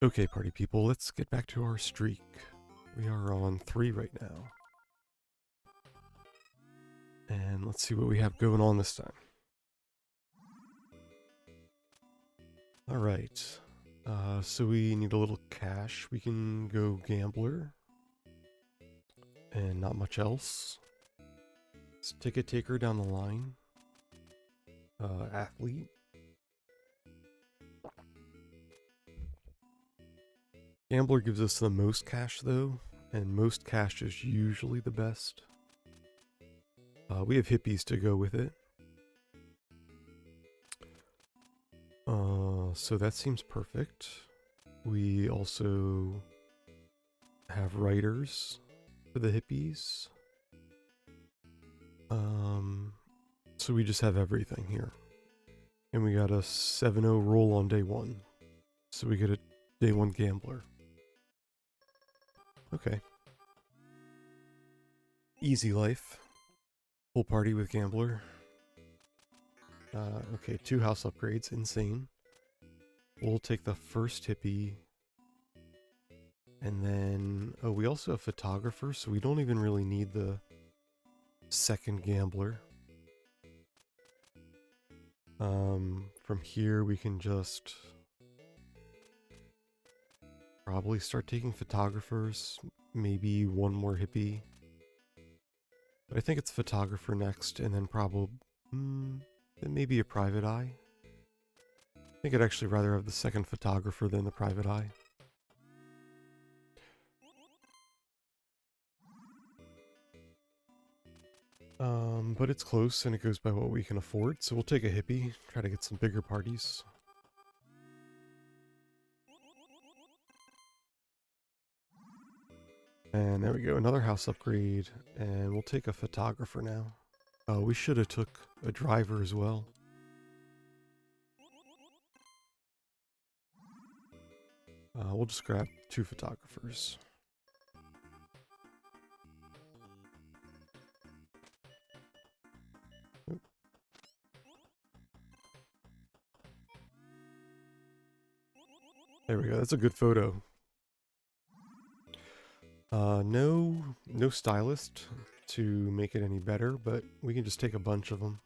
Okay, party people, let's get back to our streak. We are on 3 right now. And let's see what we have going on this time. Alright. So we need a little cash. We can go gambler. And not much else. Let's ticket taker down the line. Athlete. Gambler gives us the most cash though, and most cash is usually the best. We have hippies to go with it. So that seems perfect. We also have writers for the hippies. So we just have everything here. And we got a 7-0 roll on day 1. So we get a day 1 gambler. Okay. Easy life. Full party with gambler. Okay, 2 house upgrades. Insane. We'll take the first hippie. And then, oh, we also have photographer, so we don't even really need the second gambler. From here we can just probably start taking photographers, maybe one more hippie. But I think it's photographer next, and then probably, maybe a private eye. I think I'd actually rather have the second photographer than the private eye. But it's close and it goes by what we can afford, so we'll take a hippie, try to get some bigger parties. And there we go, another house upgrade, and we'll take a photographer now. Oh, we should have took a driver as well. We'll just grab 2 photographers. There we go, that's a good photo. No stylist to make it any better, but we can just take a bunch of them.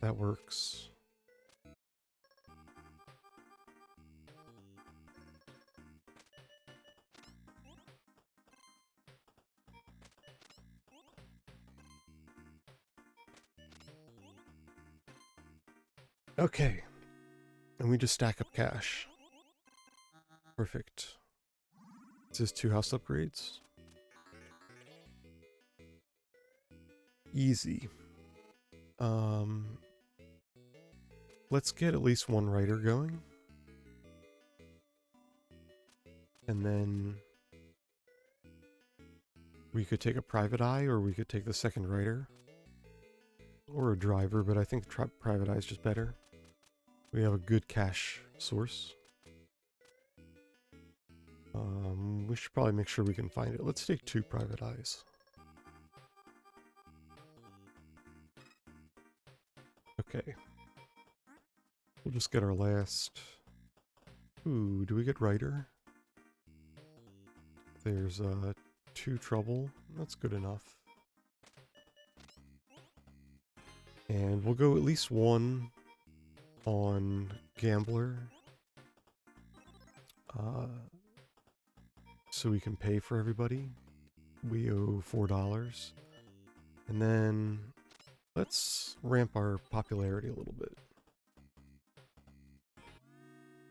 That works. Okay. And we just stack up cash. Perfect. This is 2 house upgrades. Easy. Let's get at least 1 writer going. And then we could take a private eye, or we could take the second writer. Or a driver, but I think private eye is just better. We have a good cash source. We should probably make sure we can find it. Let's take 2 private eyes. Okay. We'll just get our last... Ooh, do we get writer? There's 2 trouble. That's good enough. And we'll go at least 1 on gambler. So we can pay for everybody. We owe $4. And then let's ramp our popularity a little bit.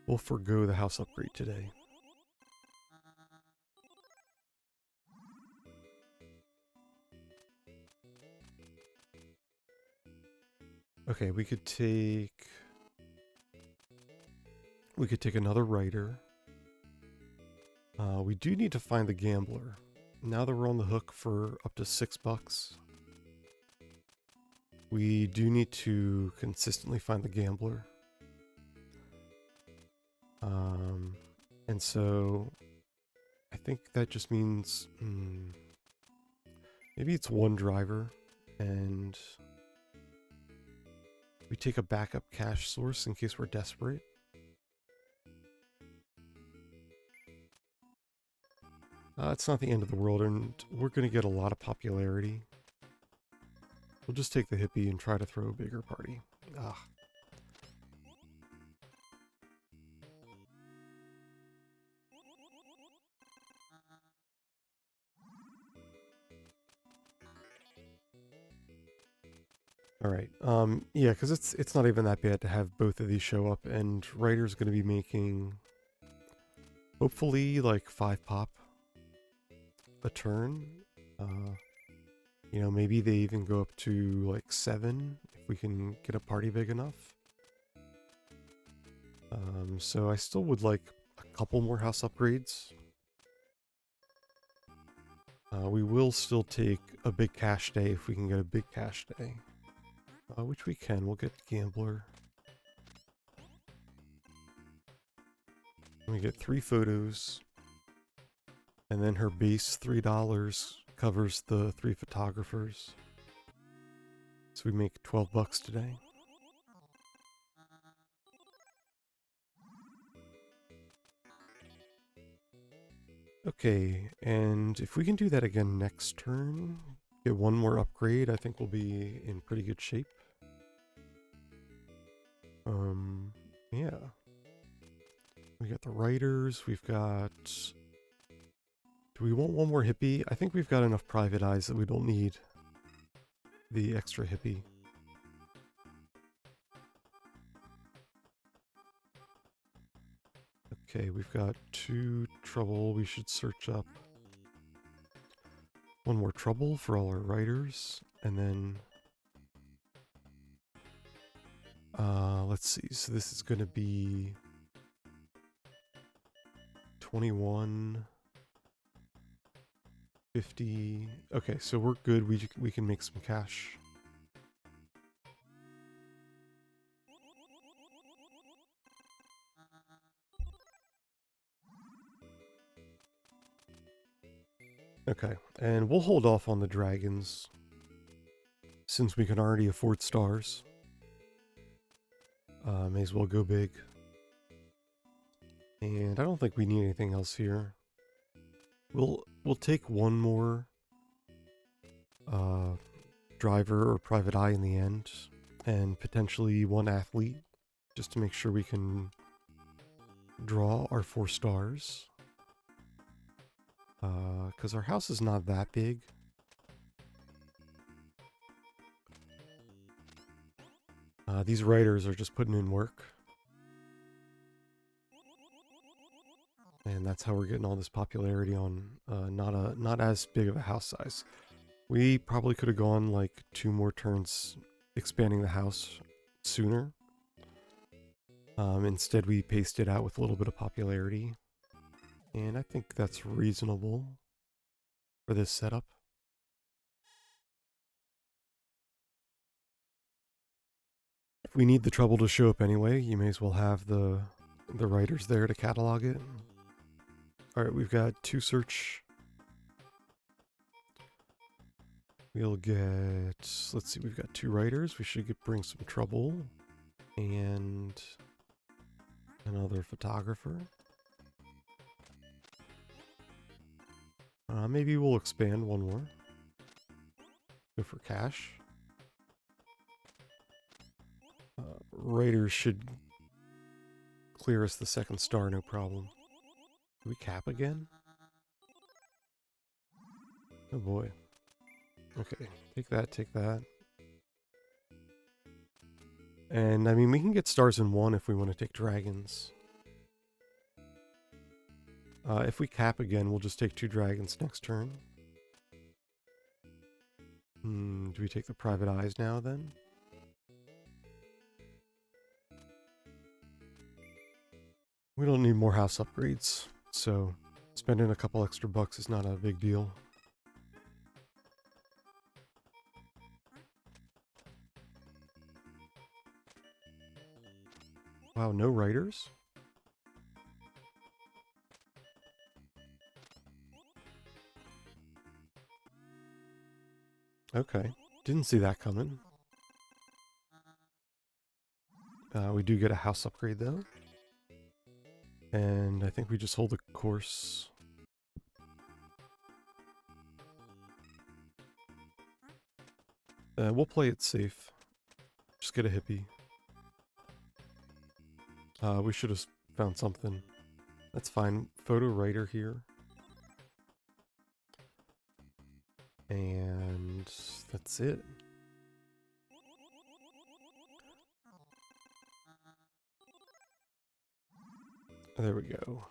We'll forgo the house upgrade today. Okay, we could take another writer. We do need to find the gambler. Now that we're on the hook for up to $6, we do need to consistently find the gambler. And so I think that just means maybe it's 1 driver, and we take a backup cash source in case we're desperate. It's not the end of the world, and we're going to get a lot of popularity. We'll just take the hippie and try to throw a bigger party. Ah. Alright, yeah, because it's not even that bad to have both of these show up, and Ryder's going to be making, hopefully, like 5 pop a turn. You know, maybe they even go up to like 7 if we can get a party big enough. So I still would like a couple more house upgrades. We will still take a big cash day if we can get a big cash day. Which we can. We'll get Gambler. We get 3 photos. And then her base $3 covers the 3 photographers. So we make 12 bucks today. Okay, and if we can do that again next turn, get one more upgrade, I think we'll be in pretty good shape. Yeah. We got the writers, we've got... Do we want one more hippie? I think we've got enough private eyes that we don't need the extra hippie. Okay, we've got 2 trouble we should search up. One more trouble for all our writers, and then... let's see, so this is going to be 21, 50. Okay, so we're good. We can make some cash. Okay, and we'll hold off on the dragons since we can already afford stars. May as well go big. And I don't think we need anything else here. We'll take one more driver or private eye in the end, and potentially 1 athlete, just to make sure we can draw our 4 stars. Because our house is not that big. These writers are just putting in work. And that's how we're getting all this popularity on not as big of a house size. We probably could have gone like 2 more turns expanding the house sooner. Instead we paced it out with a little bit of popularity. And I think that's reasonable for this setup. If we need the trouble to show up anyway, you may as well have the writers there to catalog it. Alright, we've got 2 search. We'll get, let's see, we've got 2 writers. We should bring some trouble. And another photographer. Maybe we'll expand 1 more. Go for cash. Raiders should clear us the 2nd star, no problem. Do we cap again? Oh boy. Okay, take that, take that. And I mean, we can get stars in 1 if we want to take dragons. If we cap again, we'll just take 2 dragons next turn. Do we take the private eyes now then? We don't need more house upgrades, so spending a couple extra bucks is not a big deal. Wow, no writers? Okay, didn't see that coming. We do get a house upgrade though. And I think we just hold the course. We'll play it safe. Just get a hippie. We should have found something. That's fine. Photo writer here. And that's it. There we go.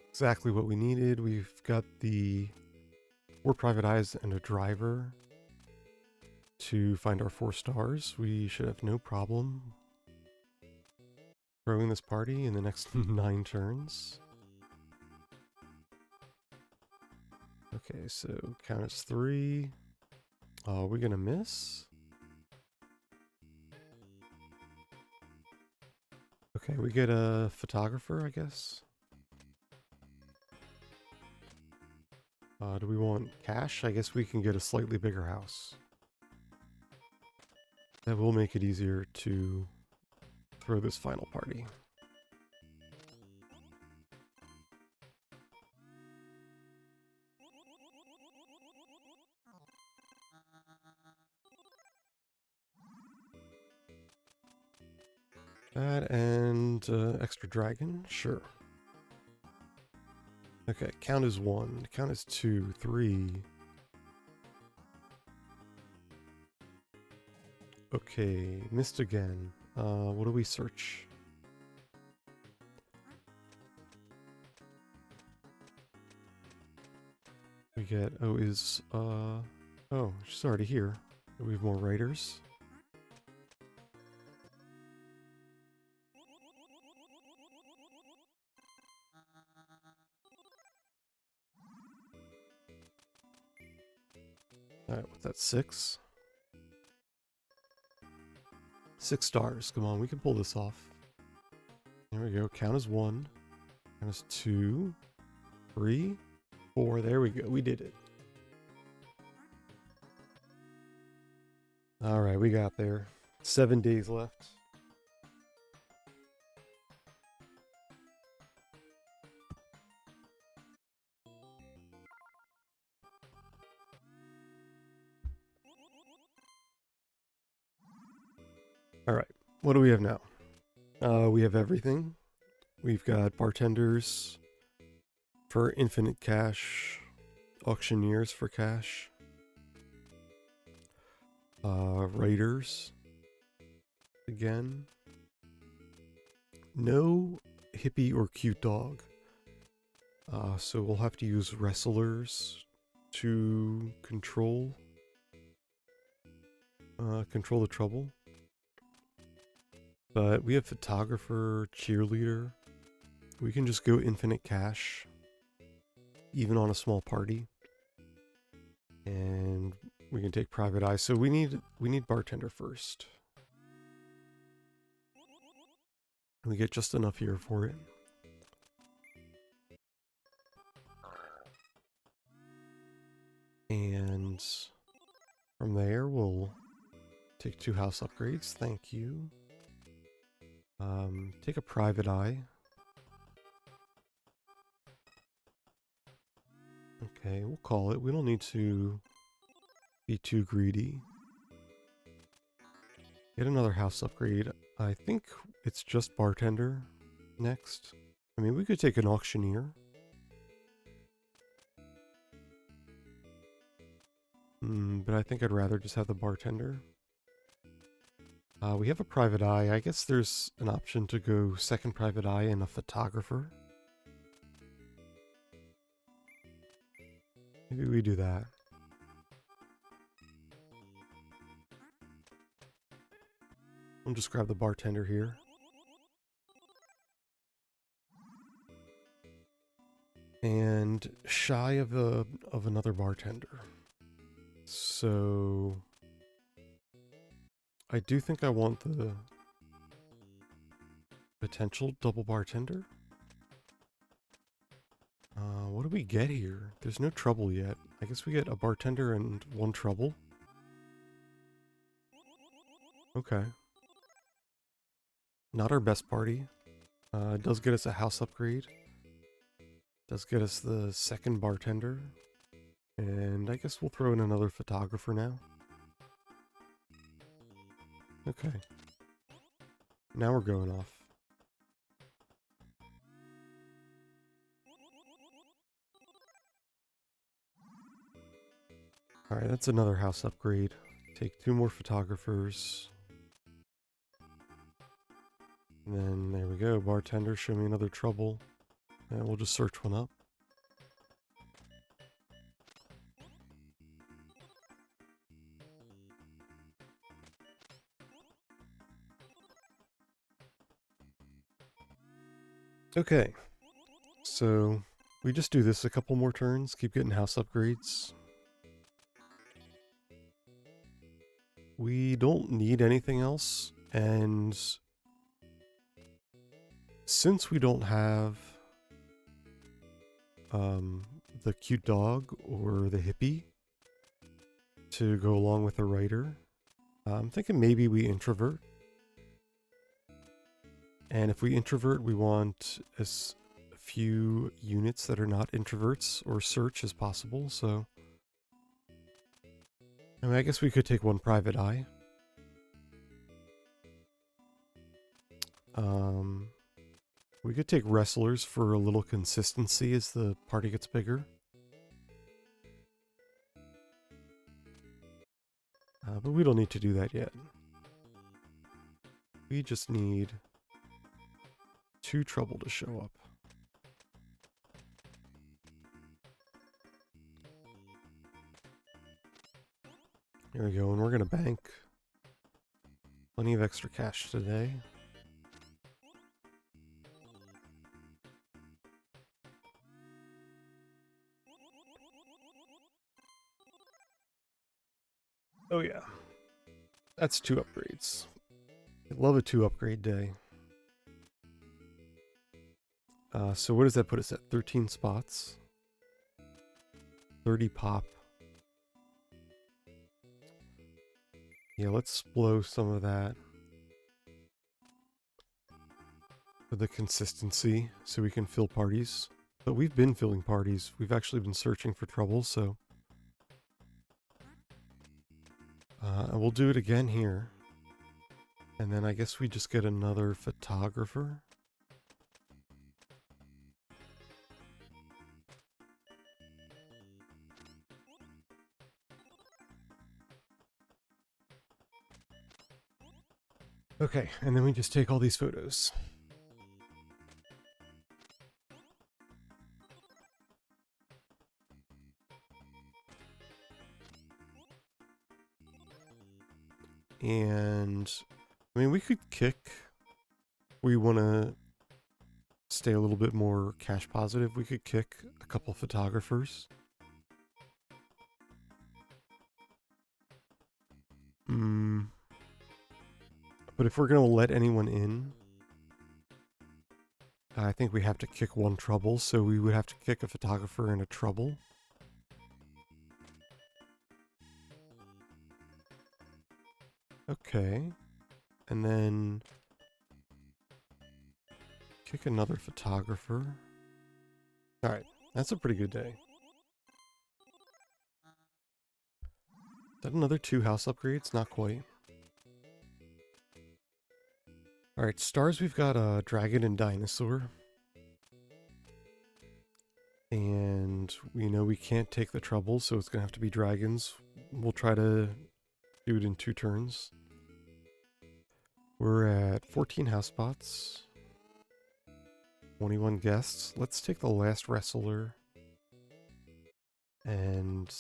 Exactly what we needed. We've got the 4 private eyes and a driver to find our 4 stars. We should have no problem throwing this party in the next 9 turns. Okay, so count as 3. Are we gonna miss? Okay, we get a photographer, I guess. Do we want cash? I guess we can get a slightly bigger house. That will make it easier to throw this final party. That and extra dragon, sure. Okay, count as 1, count as 2, 3. Okay, missed again. What do we search? We get, oh, she's already here. We have more writers. Alright, what's that, 6? 6 stars, come on, we can pull this off. There we go, count as 1, count as 2, 3, 4, there we go, we did it. Alright, we got there. 7 days left. Alright, what do we have now? We have everything. We've got bartenders for infinite cash, auctioneers for cash, writers again. No hippie or cute dog. So we'll have to use wrestlers to control the trouble. But we have photographer, cheerleader. We can just go infinite cash, even on a small party. And we can take private eye. So we need bartender first. We get just enough here for it. And from there, we'll take 2 house upgrades. Thank you. Take a private eye. Okay, we'll call it. We don't need to be too greedy. Get another house upgrade. I think it's just bartender next. I mean, we could take an auctioneer. But I think I'd rather just have the bartender. We have a private eye. I guess there's an option to go second private eye and a photographer. Maybe we do that. I'll just grab the bartender here. And shy of another bartender. So I do think I want the potential double bartender. What do we get here? There's no trouble yet. I guess we get a bartender and 1 trouble. Okay. Not our best party. It does get us a house upgrade. Does get us the second bartender. And I guess we'll throw in another photographer now. Okay. Now we're going off. Alright, that's another house upgrade. Take 2 more photographers. And then there we go. Bartender, show me another trouble. And we'll just search one up. Okay. So we just do this a couple more turns, keep getting house upgrades. We don't need anything else, and since we don't have the cute dog or the hippie to go along with the writer, I'm thinking maybe we introvert. And if we introvert, we want as few units that are not introverts or search as possible, so I mean, I guess we could take 1 private eye. We could take wrestlers for a little consistency as the party gets bigger. But we don't need to do that yet. We just need 2 trouble to show up. Here we go, and we're gonna bank plenty of extra cash today. Oh yeah. That's 2 upgrades. I love a 2 upgrade day. So what does that put us at? 13 spots. 30 pop. Yeah, let's blow some of that for the consistency so we can fill parties. But we've been filling parties. We've actually been searching for trouble, so we'll do it again here. And then I guess we just get another photographer. Okay, and then we just take all these photos. And I mean, we could kick. We want to stay a little bit more cash positive. We could kick a couple photographers. But if we're going to let anyone in, I think we have to kick 1 trouble, so we would have to kick a photographer and a trouble. Okay. And then kick another photographer. Alright, that's a pretty good day. Is that another 2 house upgrades? Not quite. Alright, stars, we've got a dragon and dinosaur. And we know we can't take the trouble, so it's going to have to be dragons. We'll try to do it in 2 turns. We're at 14 house spots. 21 guests. Let's take the last wrestler. And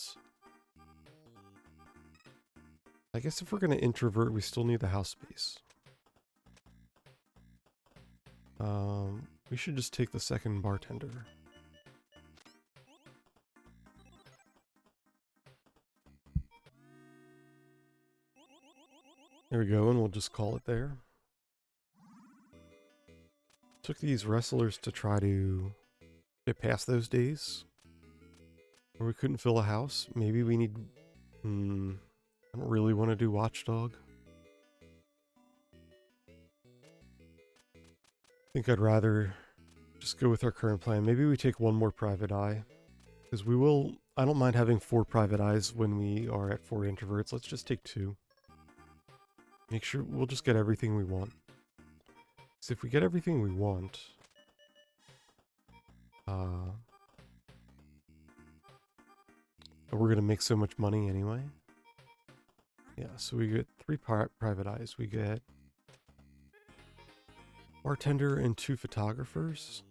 I guess if we're going to introvert, we still need the house space. We should just take the second bartender. There we go, and we'll just call it there. Took these wrestlers to try to get past those days where we couldn't fill a house. Maybe we need... I don't really want to do Watchdog. I think I'd rather just go with our current plan. Maybe we take 1 more private eye. Because we will... I don't mind having 4 private eyes when we are at 4 introverts. Let's just take 2. Make sure we'll just get everything we want. So if we get everything we want, we're gonna make so much money anyway. Yeah, so we get 3 private eyes. We get bartender and 2 photographers.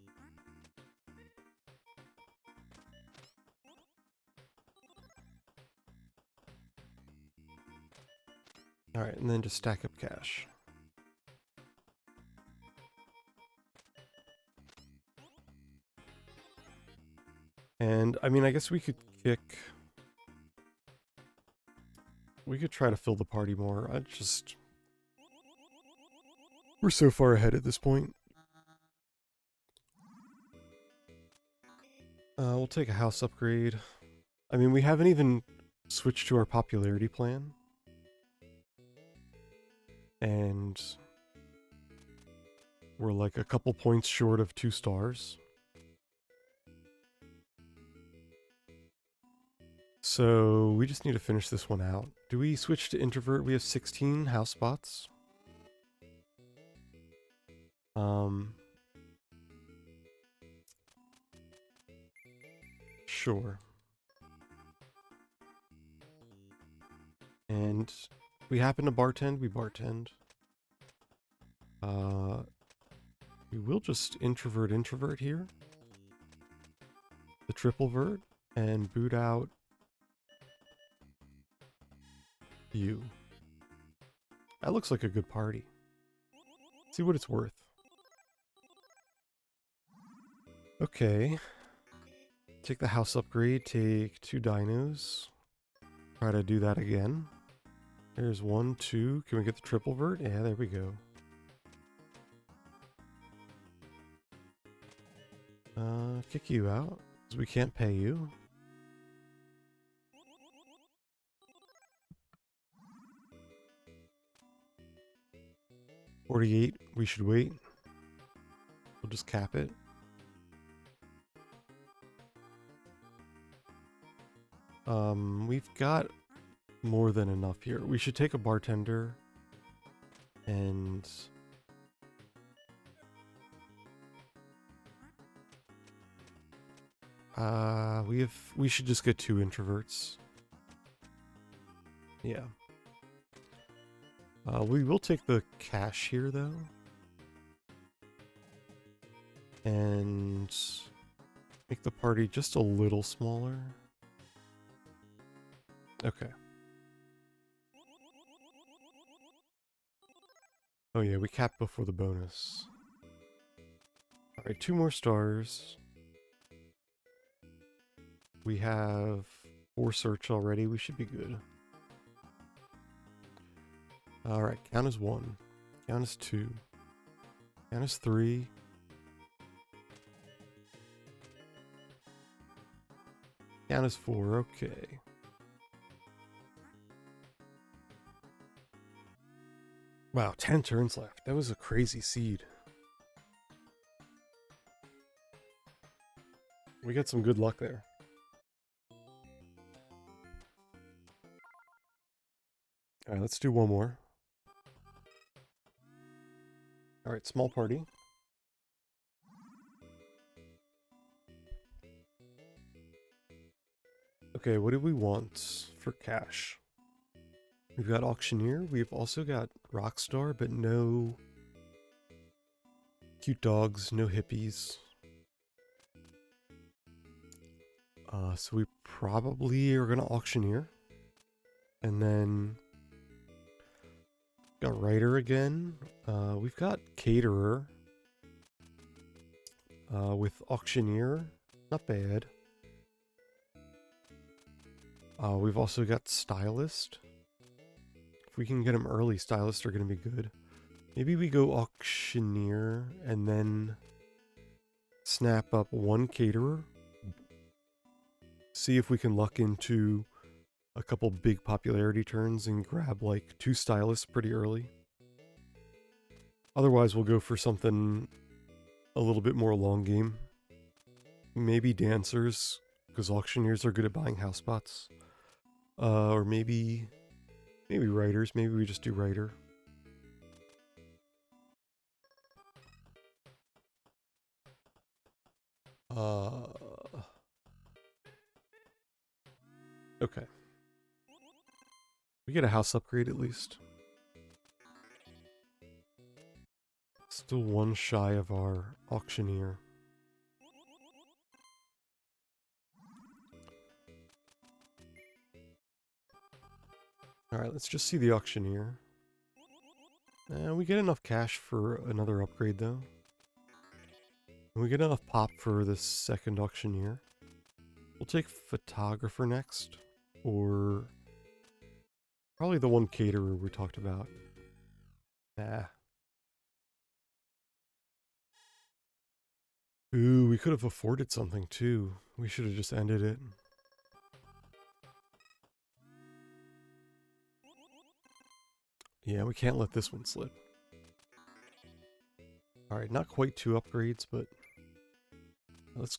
Alright, and then just stack up cash. And, I mean, I guess we could try to fill the party more. We're so far ahead at this point. We'll take a house upgrade. I mean, we haven't even switched to our popularity plan. And we're like a couple points short of 2 stars. So we just need to finish this one out. Do we switch to introvert? We have 16 house spots. Sure. And we happen to bartend, we bartend. We will just introvert here. The triple vert, and boot out you. That looks like a good party. See what it's worth. Okay. Take the house upgrade, take 2 dinos. Try to do that again. There's 1, 2. Can we get the triple vert? Yeah, there we go. Kick you out, because we can't pay you. $48, we should wait. We'll just cap it. We've got more than enough here. We should take a bartender and we should just get 2 introverts. Yeah. We will take the cash here though. And make the party just a little smaller. Okay. Oh yeah, we capped before the bonus. Alright, 2 more stars. We have 4 search already, we should be good. Alright, count as 1. Count as 2. Count as 3. Count as 4, okay. Wow, 10 turns left. That was a crazy seed. We got some good luck there. Alright, let's do one more. Alright, small party. Okay, what do we want for cash? We've got auctioneer. We've also got rockstar, but no cute dogs, no hippies. So we probably are gonna auctioneer. And then got writer again. We've got caterer. With auctioneer. Not bad. We've also got stylist. If we can get them early, stylists are going to be good. Maybe we go auctioneer and then snap up 1 caterer. See if we can luck into a couple big popularity turns and grab like 2 stylists pretty early. Otherwise, we'll go for something a little bit more long game. Maybe dancers, because auctioneers are good at buying house spots. Or maybe writers. Maybe we just do writer. Okay. We get a house upgrade at least. Still one shy of our auctioneer. Alright, let's just see the auctioneer. We get enough cash for another upgrade though. And we get enough pop for the second auctioneer. We'll take photographer next. Or probably the one caterer we talked about. Nah. Ooh, we could have afforded something too. We should have just ended it. Yeah, we can't let this one slip. Alright, not quite 2 upgrades, but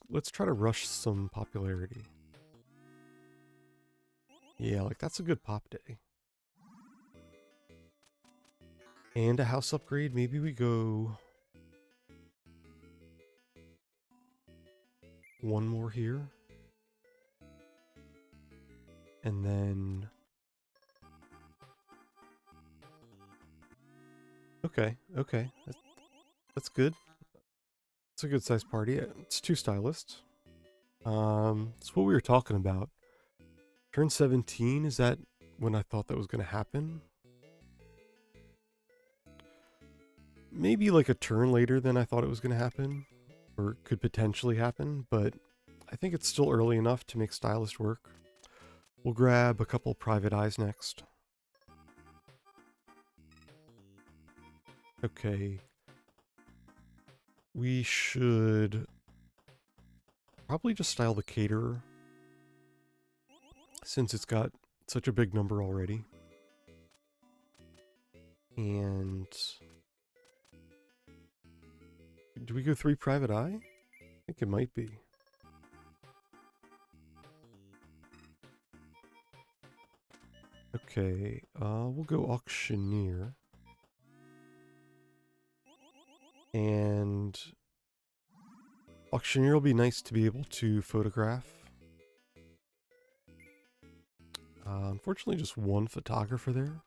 let's try to rush some popularity. Yeah, like that's a good pop day. And a house upgrade, maybe we go one more here. And then okay. That's good. It's a good sized party. It's 2 stylists. It's what we were talking about. Turn 17, is that when I thought that was gonna happen? Maybe like a turn later than I thought it was gonna happen. Or could potentially happen, but I think it's still early enough to make stylist work. We'll grab a couple private eyes next. Okay. We should probably just style the caterer, since it's got such a big number already. And do we go 3 private eye? I think it might be. Okay, we'll go auctioneer. And auctioneer will be nice to be able to photograph. Unfortunately, just one photographer there.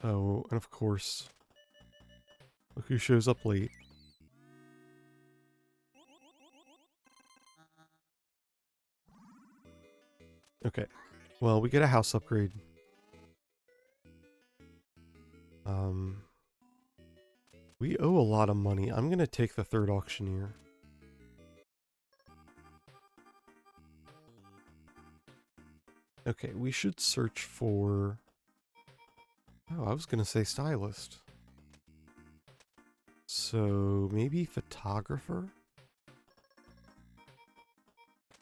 Oh, and of course, look who shows up late. Okay, well, we get a house upgrade. We owe a lot of money. I'm gonna take the 3rd auctioneer. Okay, we should search for... Oh, I was gonna say stylist. So, maybe photographer?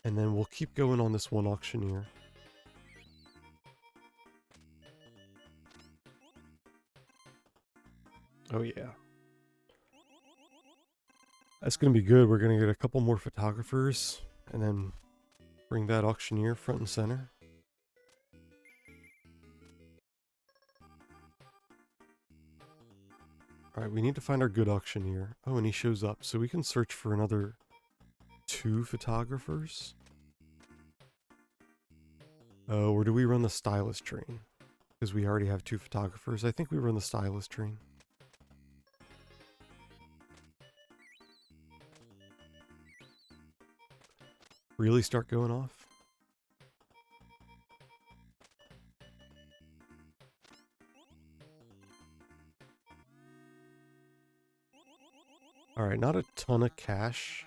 And then we'll keep going on this one auctioneer. Oh yeah. That's gonna be good. We're gonna get a couple more photographers, and then bring that auctioneer front and center. Alright, we need to find our good auctioneer. Oh, and he shows up, so we can search for another 2 photographers. Oh, or do we run the stylist train? Because we already have 2 photographers. I think we run the stylist train. Really start going off? Alright, not a ton of cash.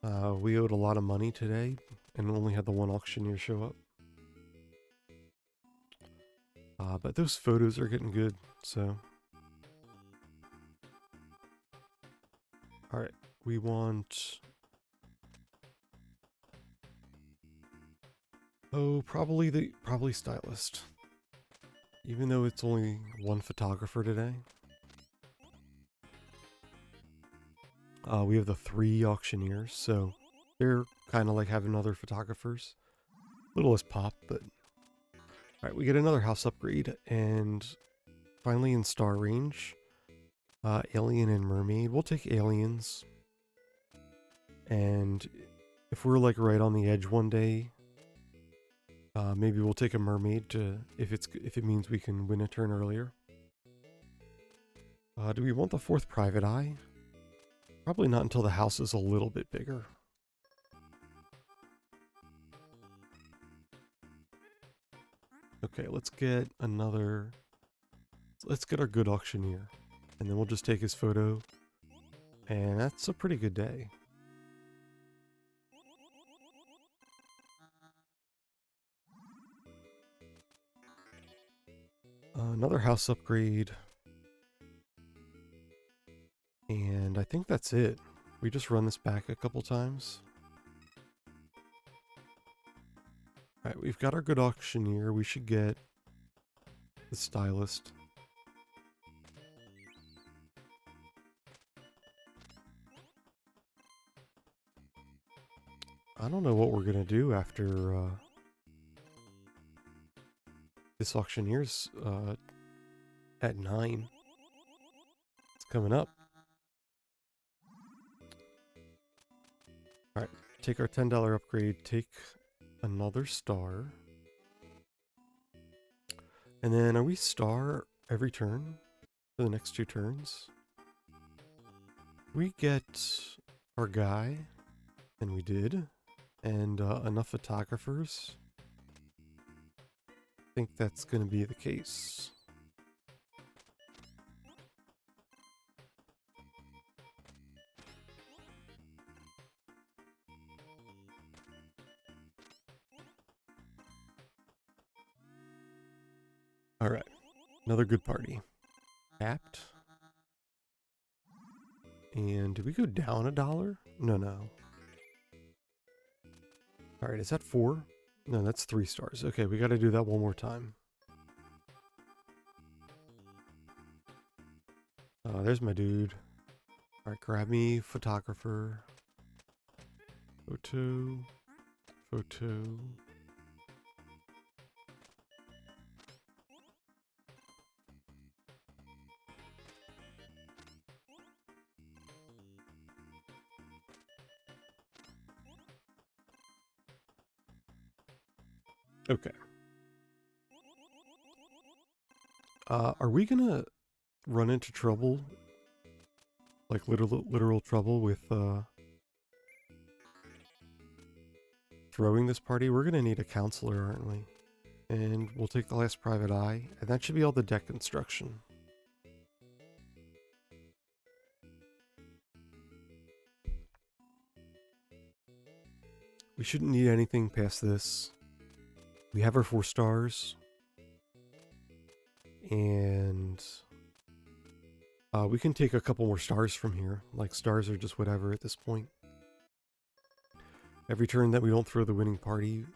We owed a lot of money today, and only had the one auctioneer show up. But those photos are getting good, so... Alright, we want... Oh, probably stylist. Even though it's only one photographer today. We have the 3 auctioneers, so they're kind of like having other photographers. A little less pop, but... Alright, we get another house upgrade, and finally in star range, alien and mermaid. We'll take aliens. And if we're like right on the edge one day, maybe we'll take a mermaid to if it means we can win a turn earlier. Do we want the 4th private eye? Probably not until the house is a little bit bigger. Okay, let's get another... Let's get our good auctioneer. And then we'll just take his photo. And that's a pretty good day. Another house upgrade. And I think that's it. We just run this back a couple times. Alright, we've got our good auctioneer. We should get the stylist. I don't know what we're gonna do after this auctioneer's at 9. It's coming up. Alright, take our $10 upgrade, take another star. And then are we star every turn for the next 2 turns? We get our guy, and we did, and enough photographers. I think that's going to be the case. Alright, another good party. Tapped. And did we go down $1? No. Alright, is that 4? No, that's 3 stars. Okay, we gotta do that one more time. There's my dude. Alright, grab me photographer. Photo. Okay. Are we gonna run into trouble? Like literal trouble with throwing this party? We're gonna need a counselor, aren't we? And we'll take the last private eye, and that should be all the deck construction. We shouldn't need anything past this. We have our 4 stars. And we can take a couple more stars from here. Like, stars are just whatever at this point. Every turn that we don't throw the winning party,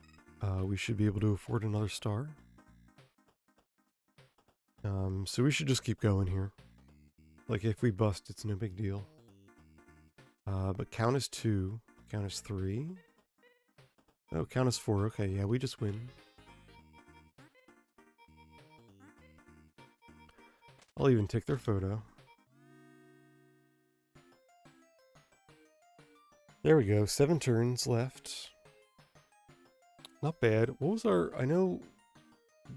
we should be able to afford another star. So we should just keep going here. Like, if we bust, it's no big deal. But count as 2. Count as 3. Oh, count as 4. Okay, yeah, we just win. I'll even take their photo. There we go, 7 turns left. Not bad. What was our... I know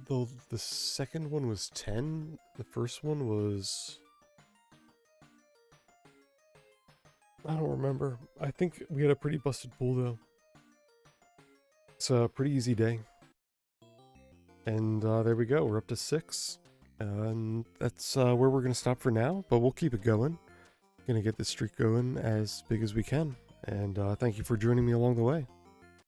the second one was 10. The first one was... I don't remember. I think we had a pretty busted pool, though. It's a pretty easy day. And there we go, we're up to 6. And that's where we're going to stop for now, but we'll keep it going. Gonna get this streak going as big as we can. And thank you for joining me along the way.